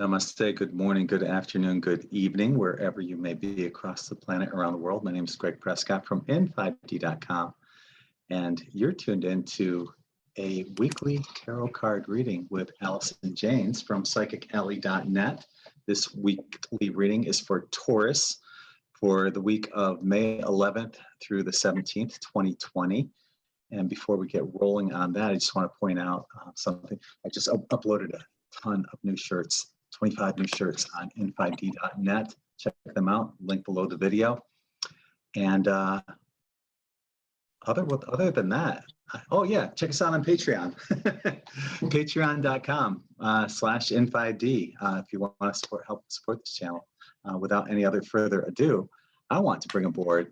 Namaste, good morning, good afternoon, good evening, wherever you may be across the planet, around the world. My name is Greg Prescott from in5d.com, and you're tuned into a weekly tarot card reading with Allison Janes from psychicalley.net. This weekly reading is for Taurus for the week of May 11th through the 17th, 2020. And before we get rolling on that, I just want to point out something. I just uploaded a ton of new shirts. 25 new shirts on in5d.net. Check them out, link below the video. And other than that, oh yeah, check us out on Patreon. Patreon.com/in5d if you want to help support this channel. Without any other further ado, I want to bring aboard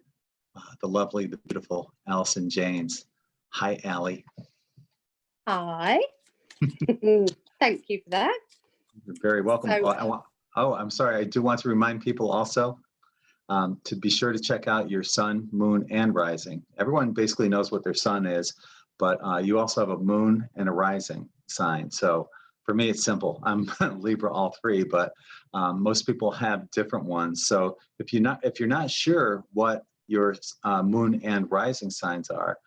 the lovely, the beautiful Allison Janes. Hi, Allie. Hi. Thank you for that. You're very welcome. So, I'm sorry. I do want to remind people also to be sure to check out your sun, moon, and rising. Everyone basically knows what their sun is, but you also have a moon and a rising sign. So for me, it's simple. I'm Libra all three, but most people have different ones. So if you're not sure what your moon and rising signs are,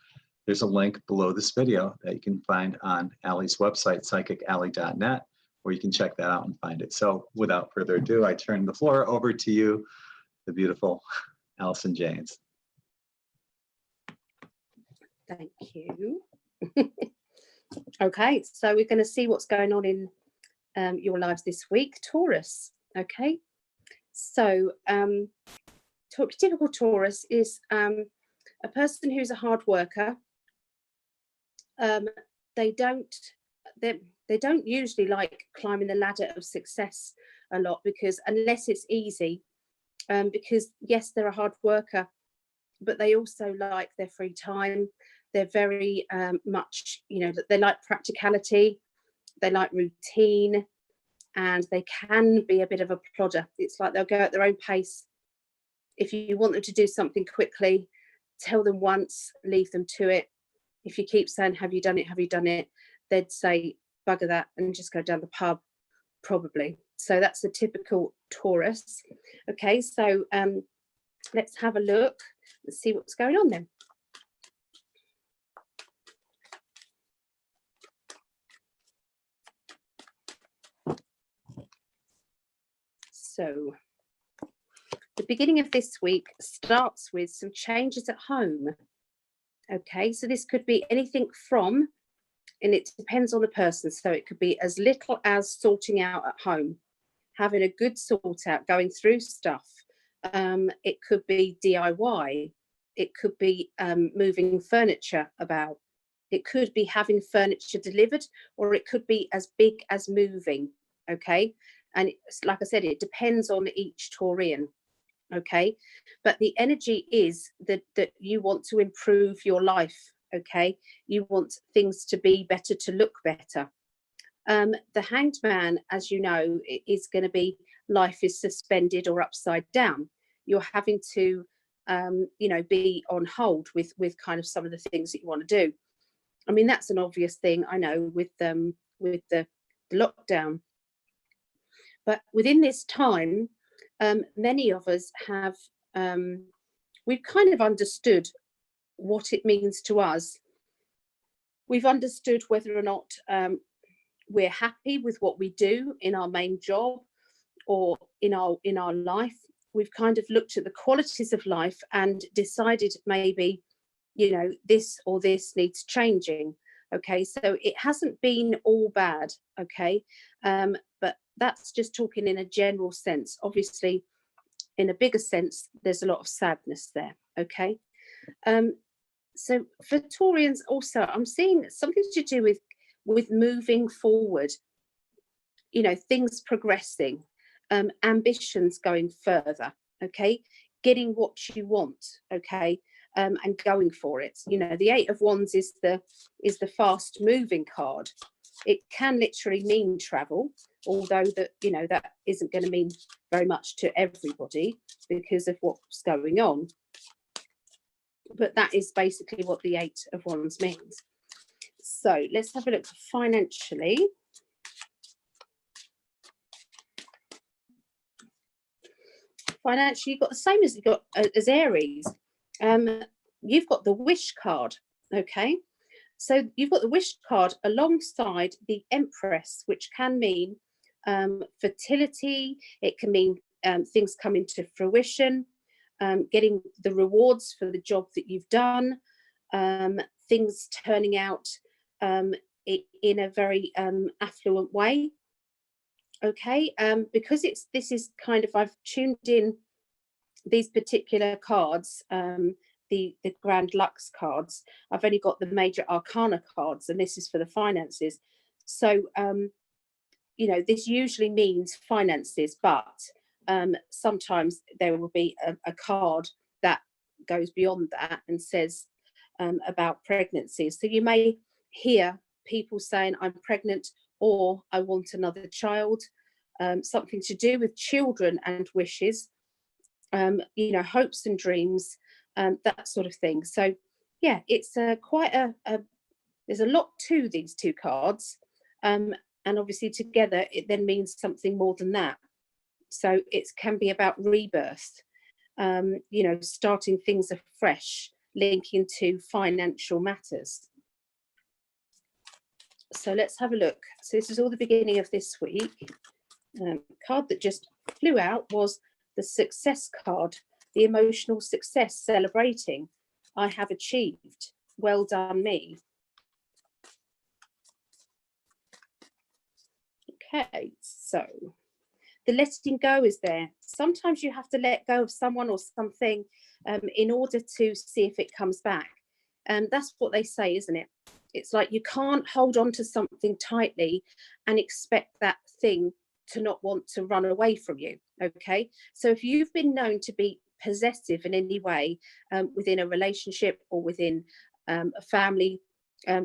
there's a link below this video that you can find on Allie's website, psychicalley.net, where you can check that out and find it. So without further ado, I turn the floor over to you, the beautiful Allison Janes. thank you. Okay, so we're going to see what's going on in your lives this week, Taurus. Okay, so typical Taurus is a person who's a hard worker. They don't usually like climbing the ladder of success a lot, because unless it's easy, because yes, they're a hard worker, but they also like their free time. They're very much, they like practicality, they like routine, and they can be a bit of a plodder. It's like they'll go at their own pace. If you want them to do something quickly, tell them once, leave them to it. If you keep saying, have you done it? Have you done it? They'd say, bugger that, and just go down the pub, probably. So that's the typical Taurus. Okay, so let's have a look and see what's going on then. So the beginning of this week starts with some changes at home. Okay, so this could be anything from, and it depends on the person, so it could be as little as sorting out at home, having a good sort out, going through stuff. It could be DIY. It could be moving furniture about. It could be having furniture delivered, or it could be as big as moving. Okay, and like I said, it depends on each Taurian. Okay, but the energy is that you want to improve your life. Okay, you want things to be better, to look better. The Hanged Man, as you know, is going to be life is suspended or upside down. You're having to be on hold with kind of some of the things that you want to do. I mean, that's an obvious thing, I know, with the lockdown. But within this time, many of us have we've kind of understood what it means to us. We've understood whether or not we're happy with what we do in our main job or in our life. We've kind of looked at the qualities of life and decided maybe, this or this needs changing. Okay, so it hasn't been all bad. Okay, but that's just talking in a general sense. Obviously, in a bigger sense, there's a lot of sadness there. Okay, so for Taurians also, I'm seeing something to do with moving forward, things progressing, ambitions going further. Okay, getting what you want. Okay, and going for it. The Eight of Wands is the fast moving card. It can literally mean travel, although that isn't going to mean very much to everybody because of what's going on. But that is basically what the Eight of Wands means. So let's have a look financially. Financially, you've got the same as you've got as Aries. You've got the wish card. Okay, so you've got the wish card alongside the Empress, which can mean fertility. It can mean things coming to fruition, getting the rewards for the job that you've done, things turning out in a very affluent way. Okay, because this is kind of, I've tuned in these particular cards, the Grand Lux cards. I've only got the major arcana cards, and this is for the finances. So you know, this usually means finances, but sometimes there will be a card that goes beyond that and says about pregnancies. So you may hear people saying, I'm pregnant, or I want another child, something to do with children and wishes, you know, hopes and dreams, that sort of thing. So yeah, it's quite there's a lot to these two cards, and obviously together it then means something more than that. So it can be about rebirth, you know, starting things afresh, linking to financial matters. So let's have a look. So this is all the beginning of this week. Card that just flew out was the success card, the emotional success, celebrating. I have achieved. Well done, me. Okay, so the letting go is there. Sometimes you have to let go of someone or something in order to see if it comes back. And that's what they say, isn't it? It's like you can't hold on to something tightly and expect that thing to not want to run away from you. Okay, so if you've been known to be possessive in any way within a relationship or within a family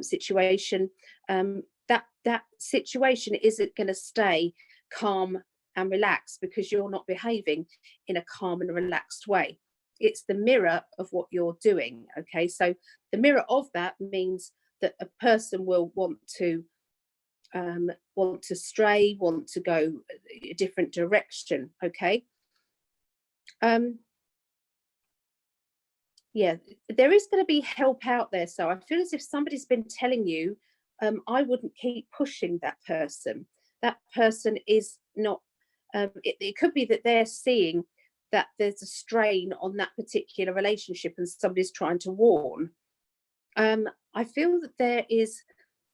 situation, that situation isn't going to stay calm and relaxed because you're not behaving in a calm and relaxed way. It's the mirror of what you're doing. Okay, so the mirror of that means that a person will want to stray, want to go a different direction. Okay, yeah, there is going to be help out there. So I feel as if somebody's been telling you, I wouldn't keep pushing that person. That person is not, it could be that they're seeing that there's a strain on that particular relationship and somebody's trying to warn. I feel that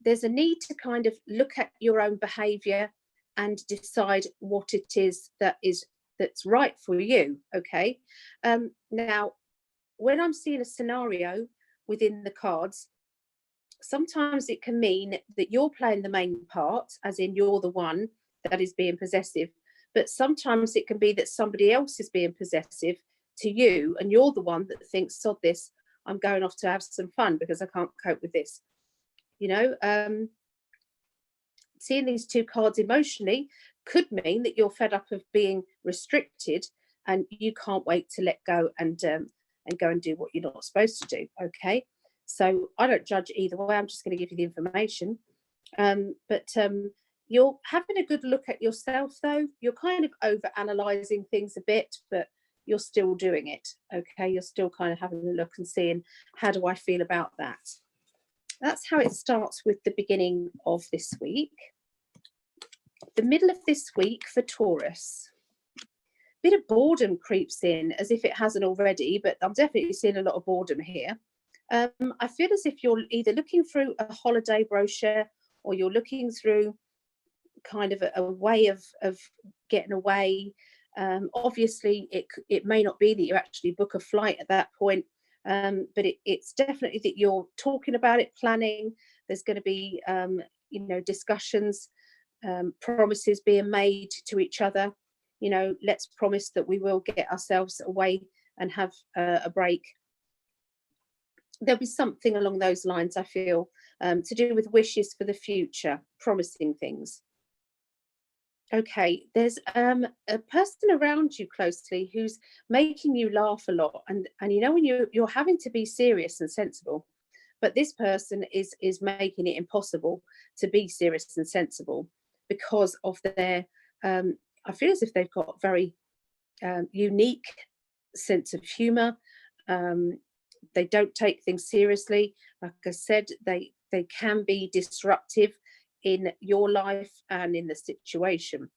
there's a need to kind of look at your own behavior and decide what it is that's right for you. Okay, now when I'm seeing a scenario within the cards, sometimes it can mean that you're playing the main part, as in you're the one that is being possessive, but sometimes it can be that somebody else is being possessive to you and you're the one that thinks, sod this, I'm going off to have some fun because I can't cope with this. You know, seeing these two cards emotionally could mean that you're fed up of being restricted and you can't wait to let go and go and do what you're not supposed to do. Okay, so I don't judge either way. I'm just going to give you the information. But you're having a good look at yourself, though. You're kind of over analyzing things a bit, but you're still doing it. Okay, you're still kind of having a look and seeing, how do I feel about that? That's how it starts with the beginning of this week. The middle of this week for Taurus, bit of boredom creeps in, as if it hasn't already, but I'm definitely seeing a lot of boredom here. I feel as if you're either looking through a holiday brochure or you're looking through kind of a way of getting away. Obviously, it may not be that you actually book a flight at that point, but it's definitely that you're talking about it, planning. There's going to be, you know, discussions, promises being made to each other. You know, let's promise that we will get ourselves away and have a break. There'll be something along those lines, I feel, to do with wishes for the future, promising things. Okay, there's a person around you closely who's making you laugh a lot, and you know, when you're having to be serious and sensible, but this person is making it impossible to be serious and sensible because of their I feel as if they've got very unique sense of humor. They don't take things seriously. Like I said, they can be disruptive in your life and in the situation.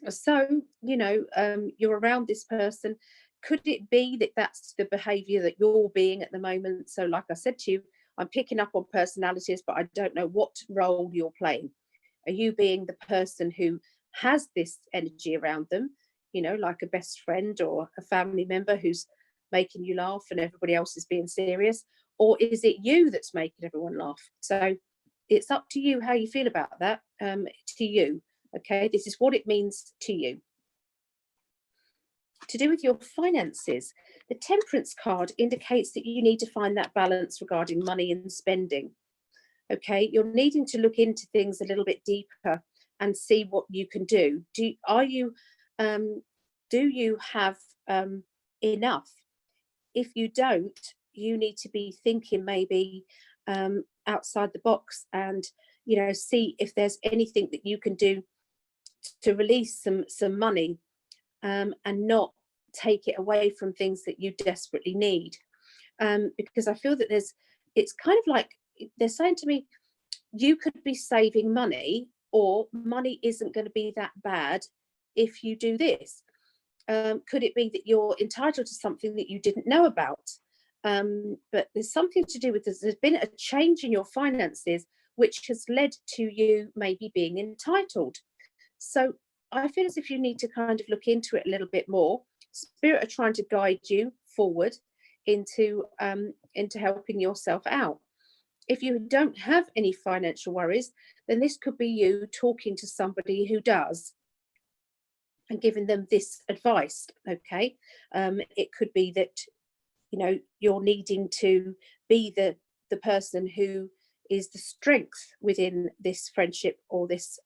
So, you're around this person. Could it be that that's the behavior that you're being at the moment? So, like I said to you, I'm picking up on personalities, but I don't know what role you're playing. Are you being the person who has this energy around them, like a best friend or a family member who's making you laugh and everybody else is being serious? Or is it you that's making everyone laugh? So it's up to you how you feel about that, to you. Okay, this is what it means to you. To do with your finances, the Temperance card indicates that you need to find that balance regarding money and spending. Okay, you're needing to look into things a little bit deeper and see what you can do. Do you have enough? If you don't, you need to be thinking maybe outside the box and see if there's anything that you can do to release some money and not take it away from things that you desperately need. Because I feel that it's kind of like they're saying to me, you could be saving money, or money isn't going to be that bad if you do this. Could it be that you're entitled to something that you didn't know about? But there's something to do with this. There's been a change in your finances, which has led to you maybe being entitled. So I feel as if you need to kind of look into it a little bit more. Spirit are trying to guide you forward into helping yourself out. If you don't have any financial worries, then this could be you talking to somebody who does and giving them this advice. Okay, it could be that you're needing to be the person who is the strength within this friendship or this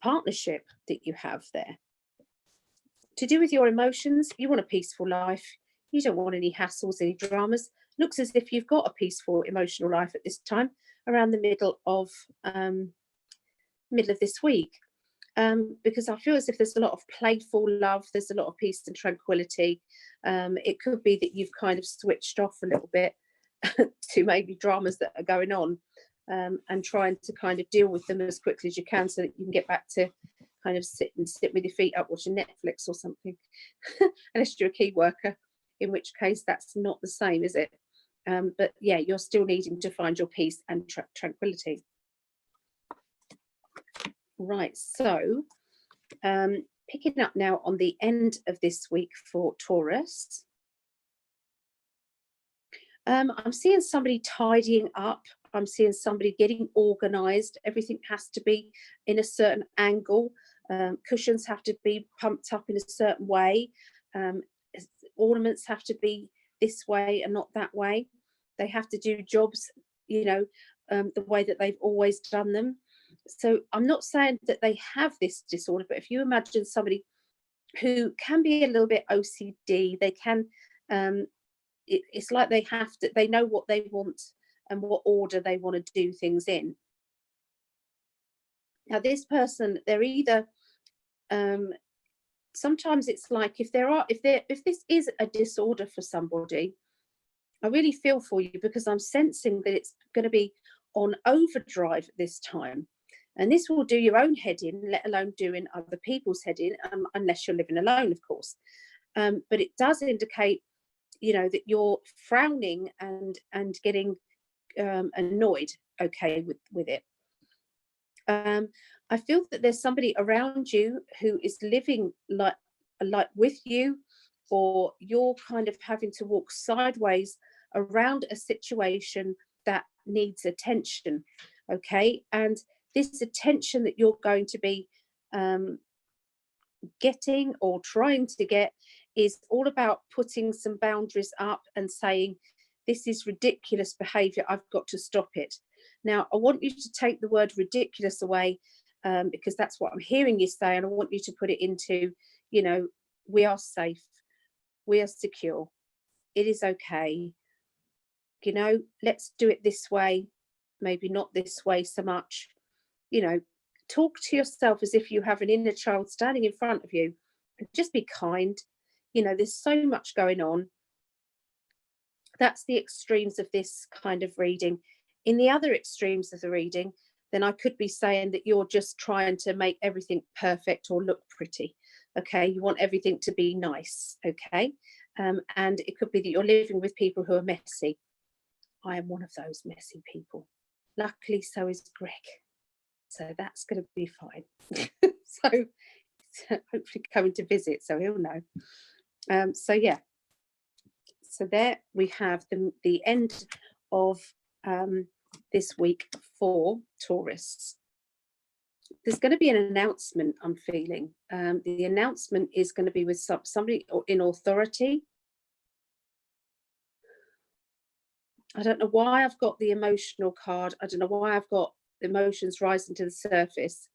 partnership that you have there. To do with your emotions, you want a peaceful life. You don't want any hassles, any dramas. Looks as if you've got a peaceful emotional life at this time, around the middle of this week. Because I feel as if there's a lot of playful love, there's a lot of peace and tranquility. It could be that you've kind of switched off a little bit to maybe dramas that are going on, and trying to kind of deal with them as quickly as you can so that you can get back to kind of sit with your feet up watching Netflix or something. Unless you're a key worker, in which case that's not the same, is it? But yeah, you're still needing to find your peace and tranquility. Right, so picking up now on the end of this week for Taurus. I'm seeing somebody tidying up. I'm seeing somebody getting organized. Everything has to be in a certain angle. Cushions have to be pumped up in a certain way. Ornaments have to be this way and not that way. They have to do jobs, the way that they've always done them. So I'm not saying that they have this disorder, but if you imagine somebody who can be a little bit OCD, they can, it's like they know what they want and what order they want to do things in. Now, this person, they're either, sometimes it's like if this is a disorder for somebody, I really feel for you, because I'm sensing that it's going to be on overdrive this time. And this will do your own head in, let alone doing other people's head in, unless you're living alone, of course. But it does indicate, that you're frowning and getting annoyed, okay, with it. I feel that there's somebody around you who is living like with you, or you're kind of having to walk sideways around a situation that needs attention, okay? And this attention that you're going to be getting or trying to get is all about putting some boundaries up and saying, this is ridiculous behavior, I've got to stop it. Now, I want you to take the word ridiculous away, because that's what I'm hearing you say, and I want you to put it into, we are safe, we are secure, it is okay, let's do it this way, maybe not this way so much. Talk to yourself as if you have an inner child standing in front of you Just be kind. You know, there's so much going on. That's the extremes of this kind of reading. In the other extremes of the reading, then I could be saying that you're just trying to make everything perfect or look pretty. Okay, you want everything to be nice. Okay, and it could be that you're living with people who are messy. I am one of those messy people. Luckily, so is Greg. So that's going to be fine. So hopefully coming to visit, so he'll know. So yeah. So there we have the end of this week for Taurus. There's going to be an announcement, I'm feeling. The announcement is going to be with somebody in authority. I don't know why I've got the emotional card. I don't know why I've got emotions rising to the surface.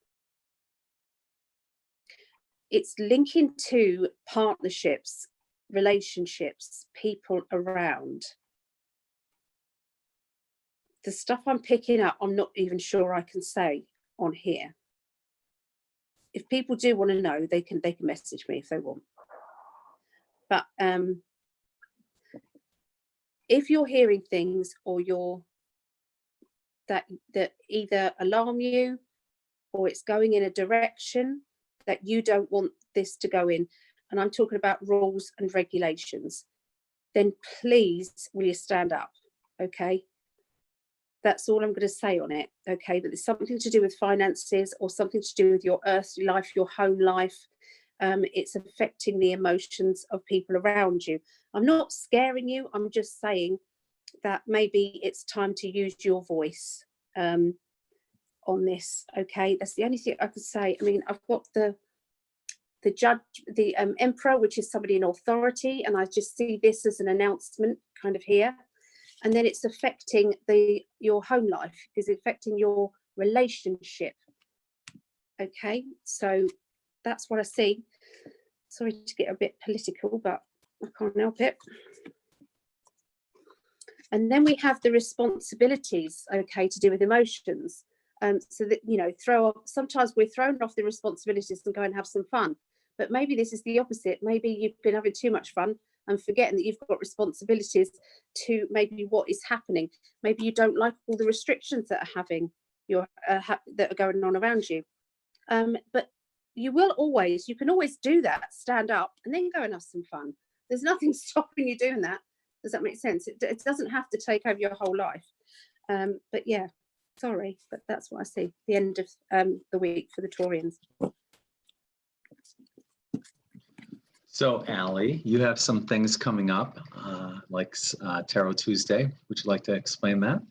It's linking to partnerships, relationships, people around. The stuff I'm picking up, I'm not even sure I can say on here. If people do want to know, they can message me if they want. But if you're hearing things or that either alarm you or it's going in a direction that you don't want this to go in, and I'm talking about rules and regulations, then please will you stand up? Okay, that's all I'm going to say on it. Okay, but there's something to do with finances or something to do with your earthly life, your home life. It's affecting the emotions of people around you. I'm not scaring you. I'm just saying that maybe it's time to use your voice on this. Okay, that's the only thing I could say. I mean, I've got the judge, the emperor, which is somebody in authority, and I just see this as an announcement kind of here. And then it's affecting your home life, is affecting your relationship. Okay, so that's what I see. Sorry to get a bit political, but I can't help it. And then we have the responsibilities, okay, to do with emotions. So that, you know, sometimes we're thrown off the responsibilities and go and have some fun. But maybe this is the opposite. Maybe you've been having too much fun and forgetting that you've got responsibilities to maybe what is happening. Maybe you don't like all the restrictions that are that are going on around you. But you can always do that, stand up and then go and have some fun. There's nothing stopping you doing that. Does that make sense? It doesn't have to take over your whole life. But yeah, sorry, but that's what I see. The end of the week for the Taurians. So, Allie, you have some things coming up, like Tarot Tuesday. Would you like to explain that?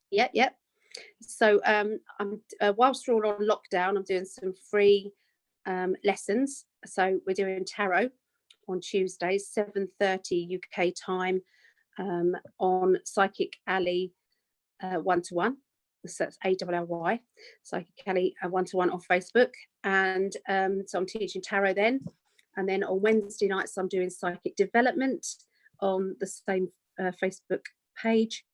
Yeah. So I'm whilst we're all on lockdown, I'm doing some free lessons. So we're doing tarot on Tuesdays, 7:30 UK time, on Psychic Alley 1-to-1. So that's ALLY, Psychic Alley 1-to-1 on Facebook. And so I'm teaching tarot then. And then on Wednesday nights, I'm doing psychic development on the same Facebook page.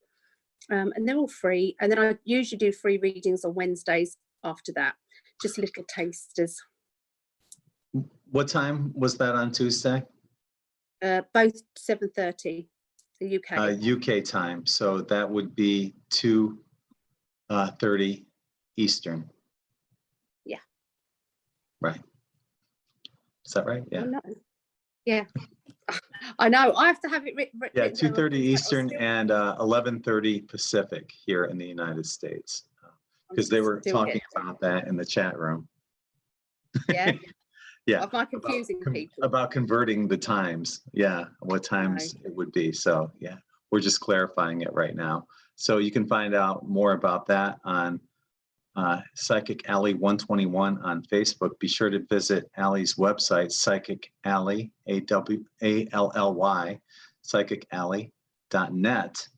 And they're all free. And then I usually do free readings on Wednesdays after that, just little tasters. What time was that on Tuesday? Both 7:30, the UK. UK time. So that would be 2:30 Eastern. Yeah. Right. Is that right? Yeah. Oh, no. Yeah. I know. I have to have it written. Yeah, 2:30 Eastern and 11:30 Pacific here in the United States, because they were talking about that in the chat room. Yeah. Yeah. Of my confusing people. About converting the times. Yeah, what times it would be. So yeah, we're just clarifying it right now. So you can find out more about that on Psychic Alley 121 on Facebook. Be sure to visit Allie's website, Psychic Alley, ALLY, psychicalley.net,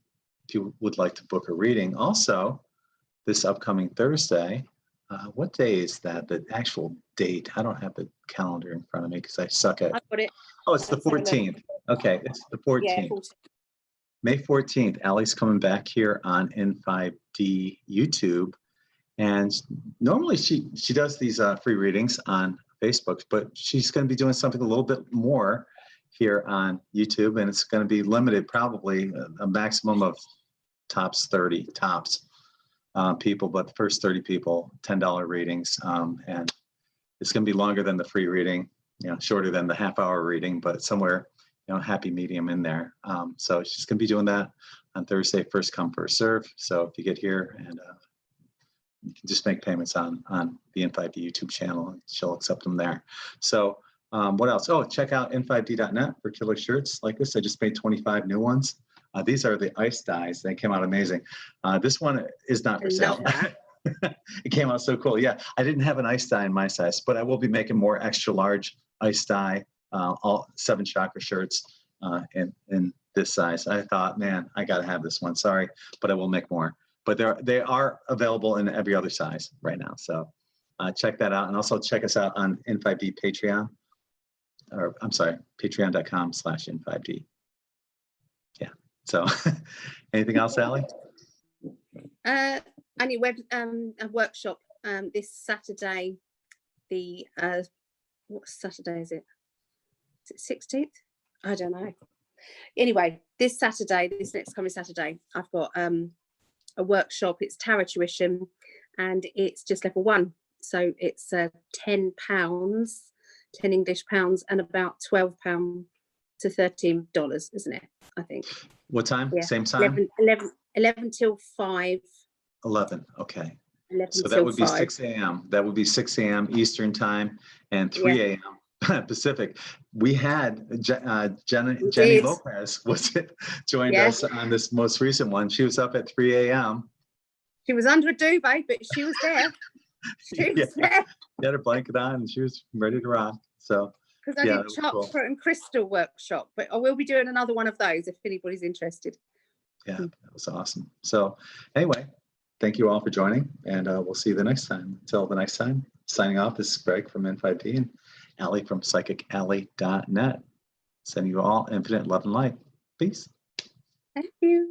if you would like to book a reading. Also, this upcoming Thursday, what day is that? The actual date? I don't have the calendar in front of me because I suck at. I've got it. Oh, it's the 14th. Okay, it's the 14th. Yeah, 14th. May 14th, Allie's coming back here on N5D YouTube. And normally she does these free readings on Facebook, but she's going to be doing something a little bit more here on YouTube, and it's going to be limited, probably a maximum of tops 30 people, but the first 30 people, $10 readings, and it's going to be longer than the free reading, shorter than the half-hour reading, but somewhere, happy medium in there. So she's going to be doing that on Thursday, first come, first serve. So if you get here, and you can just make payments on the N5D YouTube channel, and she'll accept them there. So what else? Oh, check out n5d.net for killer shirts like this. I just made 25 new ones. These are the ice dyes. They came out amazing. This one is not for sale. It came out so cool. Yeah, I didn't have an ice dye in my size, but I will be making more extra large ice dye, all 7 chakra shirts in this size. I thought, man, I got to have this one. Sorry, but I will make more. But they are available in every other size right now. So check that out. And also check us out on N5D Patreon, or I'm sorry, patreon.com/N5D. Yeah. So anything else, Allie? Only a workshop this Saturday. What Saturday is it? Is it 16th? I don't know. Anyway, this next coming Saturday, I've got a workshop. It's Tarot tuition, and it's just level 1. So it's £10, 10 English pounds, and about £12 to $13, isn't it? I think. What time? Yeah. Same time? 11 till 5. 11. Okay. 11 So till that would be 5. 6 a.m. That would be 6 a.m. Eastern time and 3 a.m. Pacific. We had Jenny Lopez joined us on this most recent one. She was up at 3 a.m. She was under a duvet, but she was there. She was there. She had her blanket on and she was ready to rock. So because I did chakra and crystal workshop, but I will be doing another one of those if anybody's interested. Yeah, that was awesome. So anyway, thank you all for joining, and we'll see you the next time. Until the next time, signing off, this is Greg from N5D and Allie from psychically.net. Sending you all infinite love and light. Peace. Thank you.